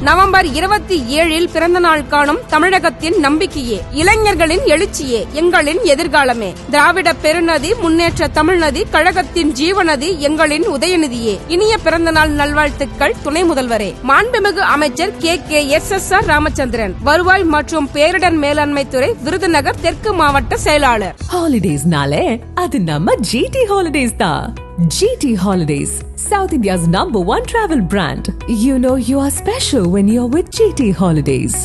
November 27 பிறந்த நாள் காணும் தமிழகத்தின் நம்பிக்கையே, இளைஞர்களின் எழுச்சியே, எங்களின் எதிர்காலமே, திராவிட பெருநதி, முன்னேற்ற தமிழ்நதி, கழகத்தின் ஜீவநதி, எங்களின் உதயநிதியே. இனிய பிறந்த நாள் நல்வாழ்த்துக்கள் துணை முதல்வரே. மாண்புமிகு அமைச்சர் KKSSR ராமச்சந்திரன், வருவாய் மற்றும் பேரிடர் மேலாண்மை துறை, விருதுநகர் தெற்கு மாவட்ட செயலாளர். ஹாலிடேஸ்னாலே அது நம்ம GT ஹாலிடேஸ் தான். GT Holidays, South India's #1 travel brand. You know you are special when you're with GT Holidays.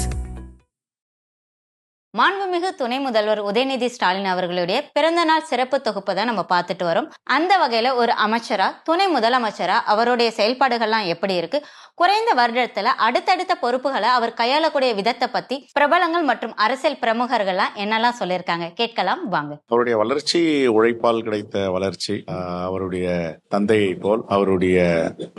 மாண்புமிகு துணை முதல்வர் உதயநிதி ஸ்டாலின் அவர்களுடைய பிறந்த நாள் சிறப்பு தொகுப்பு தான் நம்ம பார்த்துட்டு வரோம். அந்த வகையில ஒரு அமைச்சரா, துணை முதலமைச்சரா அவருடைய செயல்பாடுகள்லாம் எப்படி இருக்கு, குறைந்த வருடத்துல அடுத்தடுத்த பொறுப்புகளை அவர் கையாளக்கூடிய விதத்தை பத்தி பிரபலங்கள் மற்றும் அரசியல் பிரமுகர்கள்லாம் என்னெல்லாம் சொல்லியிருக்காங்க கேட்கலாம் வாங்க. அவருடைய வளர்ச்சி உழைப்பால் கிடைத்த வளர்ச்சி. அவருடைய தந்தையை போல், அவருடைய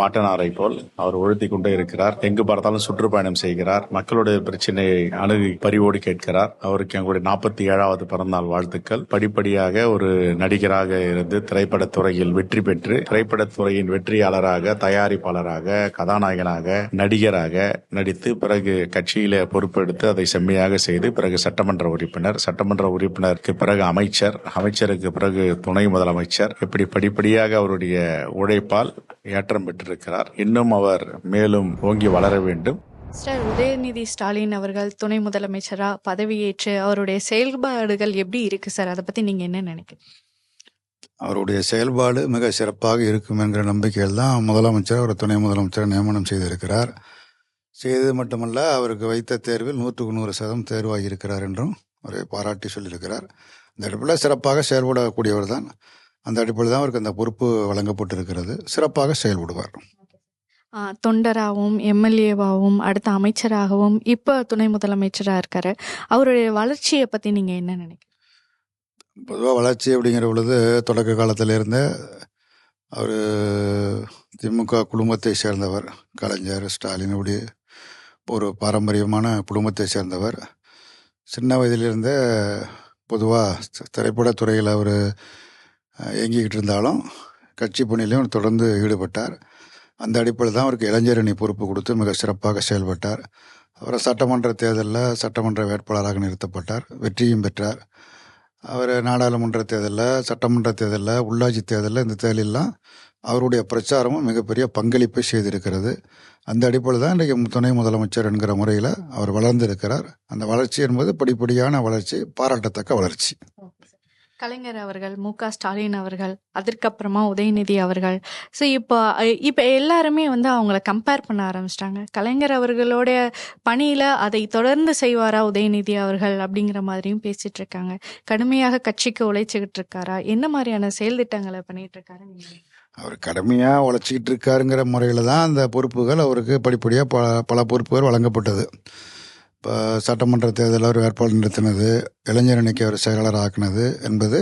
பாட்டனாரை போல் அவர் உழைத்தி கொண்டே இருக்கிறார். எங்கு பார்த்தாலும் சுற்றுப்பயணம் செய்கிறார். மக்களுடைய பிரச்சனையை அணுகி பரிவோடு கேட்கிறார். அவருக்கு எங்களுடைய 47வது பிறந்தநாள் வாழ்த்துக்கள். படிப்படியாக ஒரு நடிகராக இருந்து திரைப்படத்துறையில் வெற்றி பெற்று, திரைப்படத்துறையின் வெற்றியாளராக, தயாரிப்பாளராக, கதாநாயகனாக, நடிகராக நடித்து, பிறகு கட்சியில பொறுப்பெடுத்து அதை செம்மையாக செய்து, பிறகு சட்டமன்ற உறுப்பினர், சட்டமன்ற உறுப்பினருக்கு பிறகு அமைச்சர், அமைச்சருக்கு பிறகு துணை முதலமைச்சர், இப்படி படிப்படியாக அவருடைய உழைப்பால் ஏற்றம் பெற்றிருக்கிறார். இன்னும் அவர் மேலும் ஓங்கி வளர வேண்டும். உதயநிதி ஸ்டாலின் அவர்கள் துணை முதலமைச்சரா பதவியேற்று அவருடைய செயல்பாடுகள் எப்படி இருக்கு சார்? அதை பத்தி நீங்க என்ன நினைக்கிறீங்க? அவருடைய செயல்பாடு மிக சிறப்பாக இருக்கும் என்கிற நம்பிக்கையில் தான் முதலமைச்சர் ஒரு துணை முதலமைச்சரை நியமனம் செய்திருக்கிறார். செய்தது மட்டுமல்ல, அவருக்கு வைத்த தேர்வில் 100% தேர்வாகி இருக்கிறார் என்றும் அவரை பாராட்டி சொல்லியிருக்கிறார். இந்த அடிப்படையில் சிறப்பாக செயல்படக்கூடியவர் தான். அந்த அடிப்படையில் தான் அவருக்கு அந்த பொறுப்பு வழங்கப்பட்டிருக்கிறது. சிறப்பாக செயல்படுவார். தொண்டராகவும் எம்எல்ஏவாகவும் அடுத்த அமைச்சராகவும் இப்போ துணை முதலமைச்சராக இருக்காரு. அவருடைய வளர்ச்சியை பற்றி நீங்கள் என்ன நினைக்கிறீங்க? பொதுவாக வளர்ச்சி அப்படிங்கிற பொழுது தொடக்க காலத்திலிருந்தே அவர் திமுக குடும்பத்தை சேர்ந்தவர். கலைஞர், ஸ்டாலின், இப்படி ஒரு பாரம்பரியமான குடும்பத்தை சேர்ந்தவர். சின்ன வயதிலிருந்தே பொதுவாக திரைப்படத்துறையில் அவர் இயங்கிக்கிட்டு இருந்தாலும் கட்சி பணியிலையும் தொடர்ந்து ஈடுபட்டார். அந்த அடிப்படையில் தான் அவருக்கு இளைஞரணி பொறுப்பு கொடுத்து மிக சிறப்பாக செயல்பட்டார். அவர் சட்டமன்ற தேர்தலில் சட்டமன்ற வேட்பாளராக நிறுத்தப்பட்டார், வெற்றியும் பெற்றார். அவர் நாடாளுமன்ற தேர்தலில், சட்டமன்ற தேர்தலில், உள்ளாட்சி தேர்தலில், இந்த தேர்தலெல்லாம் அவருடைய பிரச்சாரமும் மிகப்பெரிய பங்களிப்பை செய்திருக்கிறது. அந்த அடிப்படையில் தான் இன்றைக்கு துணை முதலமைச்சர் என்கிற முறையில் அவர் வளர்ந்திருக்கிறார். அந்த வளர்ச்சி என்பது படிப்படியான வளர்ச்சி, பாராட்டத்தக்க வளர்ச்சி. கலைஞர் அவர்கள், MK ஸ்டாலின் அவர்கள், அதற்கப்புறமா உதயநிதி அவர்கள். ஸோ இப்போ எல்லாருமே அவங்கள கம்பேர் பண்ண ஆரம்பிச்சிட்டாங்க. கலைஞர் அவர்களுடைய பணியில் அதை தொடர்ந்து செய்வாரா உதயநிதி அவர்கள் அப்படிங்கிற மாதிரியும் பேசிட்டு இருக்காங்க. கடுமையாக கட்சிக்கு உழைச்சிக்கிட்டு இருக்காரா? என்ன மாதிரியான செயல் திட்டங்களை பண்ணிட்டு இருக்காரு? அவர் கடுமையாக உழைச்சிக்கிட்டு இருக்காருங்கிற முறையில் தான் அந்த பொறுப்புகள் அவருக்கு படிப்படியாக பல பொறுப்புகள் வழங்கப்பட்டது. இப்போ சட்டமன்ற தேர்தலில் அவர் வேட்பாளர் நிறுத்தினது, இளைஞரணிக்கு அவர் செயலாளர் ஆக்கினது என்பது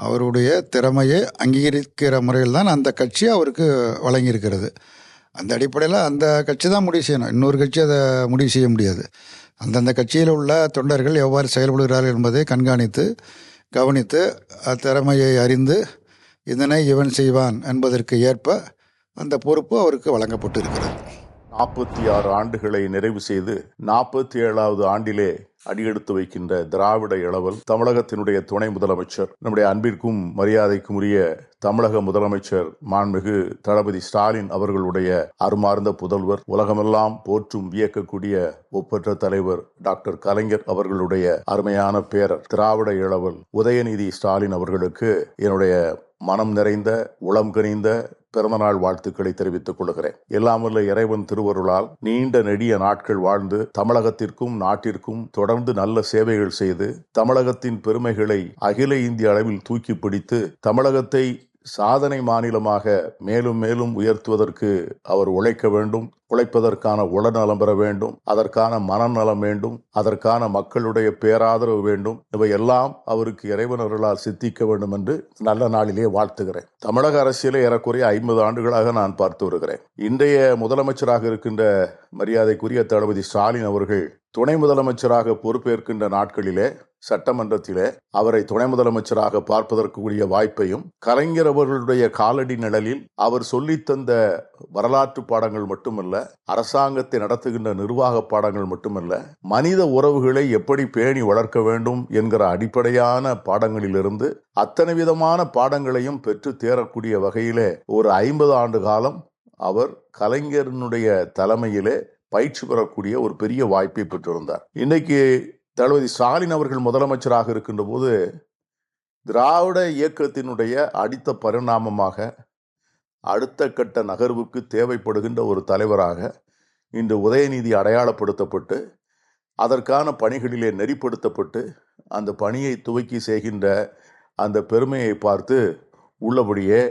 அவருடைய திறமையை அங்கீகரிக்கிற முறையில் தான் அந்த கட்சி அவருக்கு வழங்கியிருக்கிறது. அந்த அடிப்படையில் அந்த கட்சி தான் முடிவு செய்யணும். இன்னொரு கட்சி அதை முடிவு செய்ய முடியாது. அந்தந்த கட்சியில் உள்ள தொண்டர்கள் எவ்வாறு செயல்படுகிறார்கள் என்பதை கண்காணித்து, கவனித்து, திறமையை அறிந்து இதனை இவன் செய்வான் என்பதற்கு ஏற்ப அந்த பொறுப்பு அவருக்கு வழங்கப்பட்டு இருக்கிறது. 46 ஆண்டுகளை நிறைவு செய்து 47வது ஆண்டிலே அடியெடுத்து வைக்கின்ற திராவிட இளவல் தமிழகத்தினுடைய துணை முதலமைச்சர், நம்முடைய அன்பிற்கும் மரியாதைக்கும் உரிய தமிழக முதலமைச்சர் மாண்புமிகு தளபதி ஸ்டாலின் அவர்களுடைய அருமார்ந்த புதல்வர், உலகமெல்லாம் போற்றும் வியக்கக்கூடிய ஒப்பற்ற தலைவர் டாக்டர் கலைஞர் அவர்களுடைய அருமையான பேரர் திராவிட இளவல் உதயநிதி ஸ்டாலின் அவர்களுக்கு என்னுடைய மனம் நிறைந்த, உளம் கனிந்த பிறந்தநாள் வாழ்த்துக்களை தெரிவித்துக் கொள்கிறேன். எல்லாம் வல்ல இறைவன் திருவருளால் நீண்ட நெடிய நாட்கள் வாழ்ந்து தமிழகத்திற்கும் நாட்டிற்கும் தொடர்ந்து நல்ல சேவைகள் செய்து தமிழகத்தின் பெருமைகளை அகில இந்திய அளவில் தூக்கி பிடித்து தமிழகத்தை சாதனை மாநிலமாக மேலும் மேலும் உயர்த்துவதற்கு அவர் உழைக்க வேண்டும். உழைப்பதற்கான உடல்நலம் பெற வேண்டும், அதற்கான மனநலம் வேண்டும், அதற்கான மக்களுடைய பேராதரவு வேண்டும். இவையெல்லாம் அவருக்கு இறைவன் அருளால் சித்திக்க வேண்டும் என்று நல்ல நாளிலே வாழ்த்துகிறேன். தமிழக அரசியலை ஏறக்குறைய 50 ஆண்டுகளாக நான் பார்த்து வருகிறேன். இன்றைய முதலமைச்சராக இருக்கின்ற மரியாதைக்குரிய தளபதி ஸ்டாலின் அவர்கள் துணை முதலமைச்சராக பொறுப்பேற்கின்ற நாட்களிலே சட்டமன்றத்திலே அவரை துணை முதலமைச்சராக பார்ப்பதற்குரிய வாய்ப்பையும், கலைஞர் அவர்களுடைய காலடி நிழலில் அவர் சொல்லித்தந்த வரலாற்று பாடங்கள் மட்டுமல்ல, அரசாங்கத்தை நடத்துகின்ற நிர்வாக பாடங்கள் மட்டுமல்ல, மனித உறவுகளை எப்படி பேணி வளர்க்க வேண்டும் என்கிற அடிப்படையான பாடங்களிலிருந்து அத்தனை விதமான பாடங்களையும் பெற்று தேரக்கூடிய வகையிலே ஒரு 50 ஆண்டு காலம் அவர் கலைஞரினுடைய தலைமையிலே பயிற்சி பெறக்கூடிய ஒரு பெரிய வாய்ப்பை பெற்றிருந்தார். இன்னைக்கு தளபதி ஸ்டாலின் அவர்கள் முதலமைச்சராக இருக்கின்ற போது திராவிட இயக்கத்தினுடைய அடுத்த பரிணாமமாக, அடுத்த கட்ட நகர்வுக்கு தேவைப்படுகின்ற ஒரு தலைவராக இன்று உதயநிதி அடையாளப்படுத்தப்பட்டு அதற்கான பணிகளிலே நெறிப்படுத்தப்பட்டு அந்த பணியை துவக்கி செய்கின்ற அந்த பெருமையை பார்த்து உள்ளபடியே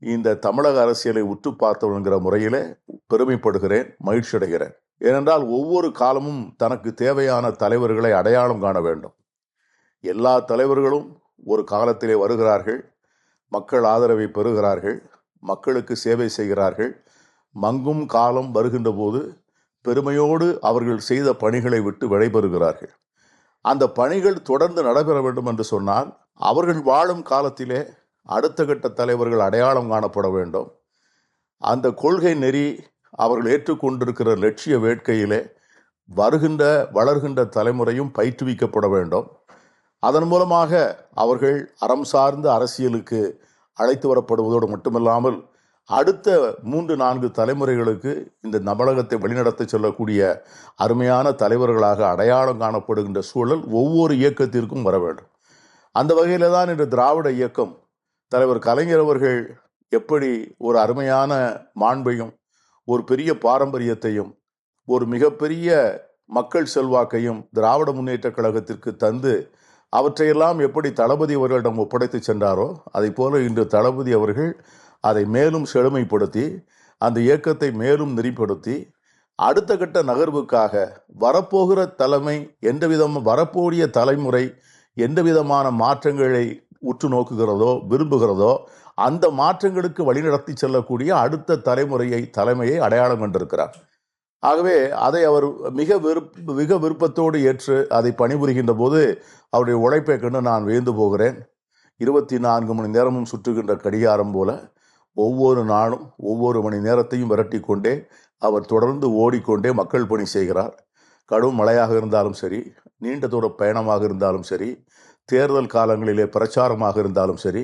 இந்த தமிழக அரசியலை உற்று பார்த்தவங்கிற முறையிலே பெருமைப்படுகிறேன், மகிழ்ச்சி அடைகிறேன். ஏனென்றால் ஒவ்வொரு காலமும் தனக்கு தேவையான தலைவர்களை அடையாளம் காண வேண்டும். எல்லா தலைவர்களும் ஒரு காலத்திலே வருகிறார்கள், மக்கள் ஆதரவை பெறுகிறார்கள், மக்களுக்கு சேவை செய்கிறார்கள். மங்கும் காலம் வருகின்ற போது பெருமையோடு அவர்கள் செய்த பணிகளை விட்டு விடைபெறுகிறார்கள். அந்த பணிகள் தொடர்ந்து நடைபெற வேண்டும் என்று சொன்னால் அவர்கள் வாழும் காலத்திலே அடுத்த கட்ட தலைவர்கள் அடையாளம் காணப்பட வேண்டும். அந்த கொள்கை நெறி அவர்கள் ஏற்றுக்கொண்டிருக்கிற லட்சிய வேட்கையிலே வளர்கின்ற தலைமுறையும் பயிற்றுவிக்கப்பட வேண்டும். அதன் மூலமாக அவர்கள் அறம் சார்ந்த அரசியலுக்கு அழைத்து வரப்படுவதோடு மட்டுமல்லாமல் அடுத்த 3-4 தலைமுறைகளுக்கு இந்த தமிழகத்தை வழிநடத்தி செல்லக்கூடிய அருமையான தலைவர்களாக அடையாளம் காணப்படுகின்ற சூழல் ஒவ்வொரு இயக்கத்திற்கும் வர வேண்டும். அந்த வகையில தான் இன்று திராவிட இயக்கம் தலைவர் கலைஞர் அவர்கள் எப்படி ஒரு அருமையான மாண்பையும் ஒரு பெரிய பாரம்பரியத்தையும் ஒரு மிகப்பெரிய மக்கள் செல்வாக்கையும் திராவிட முன்னேற்ற கழகத்திற்கு தந்து அவற்றையெல்லாம் எப்படி தளபதி அவர்களிடம் ஒப்படைத்து சென்றாரோ, அதை போல இன்று தளபதி அவர்கள் அதை மேலும் செழுமைப்படுத்தி அந்த இயக்கத்தை மேலும் நெறிப்படுத்தி அடுத்த கட்ட நகர்வுக்காக வரப்போகிற தலைமை வரப்போகிற தலைமுறை எந்த விதமான மாற்றங்களை உற்று நோக்குகிறதோ விரும்புகிறதோ அந்த மாற்றங்களுக்கு வழிநடத்தி செல்லக்கூடிய அடுத்த தலைமையை அடையாளம் கண்டிருக்கிறார். ஆகவே அதை அவர் மிக விருப்பத்தோடு ஏற்று அதை பணிபுரிகின்ற போது அவருடைய உழைப்பை கண்டு நான் வியந்து போகிறேன். 24 மணி நேரமும் சுற்றுகின்ற கடிகாரம் போல ஒவ்வொரு நாளும் ஒவ்வொரு மணி நேரத்தையும் விரட்டி கொண்டே அவர் தொடர்ந்து ஓடிக்கொண்டே மக்கள் பணி செய்கிறார். கடும் மழையாக இருந்தாலும் சரி, நீண்ட தூர பயணமாக இருந்தாலும் சரி, தேர்தல் காலங்களிலே பிரச்சாரமாக இருந்தாலும் சரி,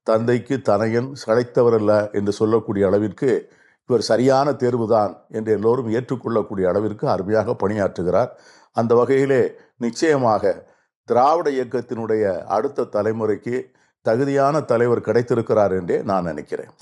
தந்தைக்கு தனையன் சளைத்தவரல்ல என்று சொல்லக்கூடிய அளவிற்கு இவர் சரியான தேர்வுதான் என்று எல்லோரும் ஏற்றுக்கொள்ளக்கூடிய அளவிற்கு அருமையாக பணியாற்றுகிறார். அந்த வகையிலே நிச்சயமாக திராவிட இயக்கத்தினுடைய அடுத்த தலைமுறைக்கு தகுதியான தலைவர் கிடைத்திருக்கிறார் என்றே நான் நினைக்கிறேன்.